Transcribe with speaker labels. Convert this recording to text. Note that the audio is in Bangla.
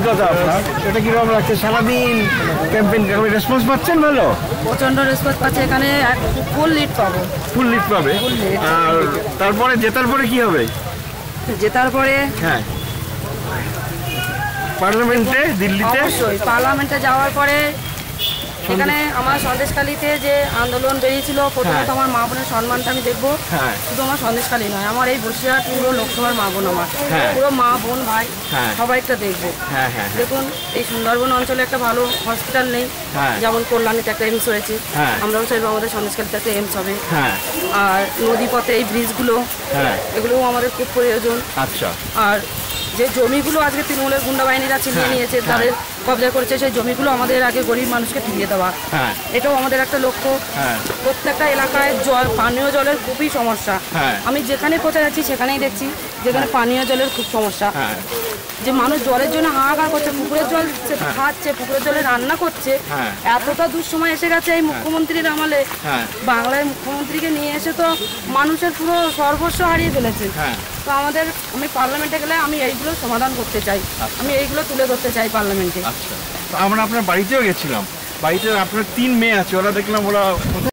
Speaker 1: অভিজ্ঞতা আপনার, এটা কিরকম লাগছে? সারাদিন ক্যাম্পেইন রেসপন্স পাচ্ছেন? ভালো,
Speaker 2: প্রচন্ড রেসপন্স পাচ্ছে। এখানে ফুল লিড পাবো।
Speaker 1: ফুল লিড পাবে। আর তারপরে জেতার পরে কি হবে?
Speaker 2: জেতার পরে
Speaker 1: হ্যাঁ, পার্লামেন্টে, দিল্লিতে।
Speaker 2: অবশ্যই পার্লামেন্টে যাওয়ার পরে এখানে আমার সন্দেশখালীতে যে আন্দোলন বেরিয়েছিল, প্রথমত আমার মা বোনের সম্মানটা আমি দেখবো। শুধু আমার সন্দেশখালী নয়, আমার এই বসিরহাট পুরো লোকসভার মা বোন, আমার পুরো মা বোন ভাই সবাইটা দেখবো। দেখুন, এই সুন্দরবন অঞ্চলে একটা ভালো হসপিটাল নেই, যেমন কল্যাণীতে একটা এইমস হয়েছে, আমরাও চাইবো আমাদের সন্দেশখালীতে একটা এইমস হবে। আর নদী পথে এই ব্রিজগুলো, এগুলোও আমাদের খুব প্রয়োজন।
Speaker 1: আচ্ছা।
Speaker 2: আর যে জমিগুলো আজকে তৃণমূলের গুন্ডা বাহিনীরা ছিনিয়ে নিয়েছে, তাদের কবজা করেছে, সেই জমিগুলো আমাদের আগে গরিব মানুষকে ফিরিয়ে দেওয়া, এটাও আমাদের একটা লক্ষ্য। প্রত্যেকটা এলাকায় জল, পানীয় জলের খুবই সমস্যা। আমি যেখানে কোথায় যাচ্ছি সেখানেই দেখছি যেখানে পানীয় জলের খুব সমস্যা, যে মানুষ জলের জন্য হাহাকার করছে, পুকুরের জল খাচ্ছে, পুকুরের জলে রান্না করছে। এতটা দুঃসময় এসে গেছে এই মুখ্যমন্ত্রীর আমলে। বাংলার মুখ্যমন্ত্রীকে নিয়ে এসে তো মানুষের পুরো সর্বস্ব হারিয়ে ফেলেছে। তো আমি পার্লামেন্টে গেলে আমি এইগুলো সমাধান করতে চাই, আমি এইগুলো তুলে ধরতে চাই পার্লামেন্টে।
Speaker 1: আমরা আপনার বাড়িতেও গেছিলাম, বাড়িতে আপনার 3 মেয়ে আছে, ওরা দেখলাম ওরা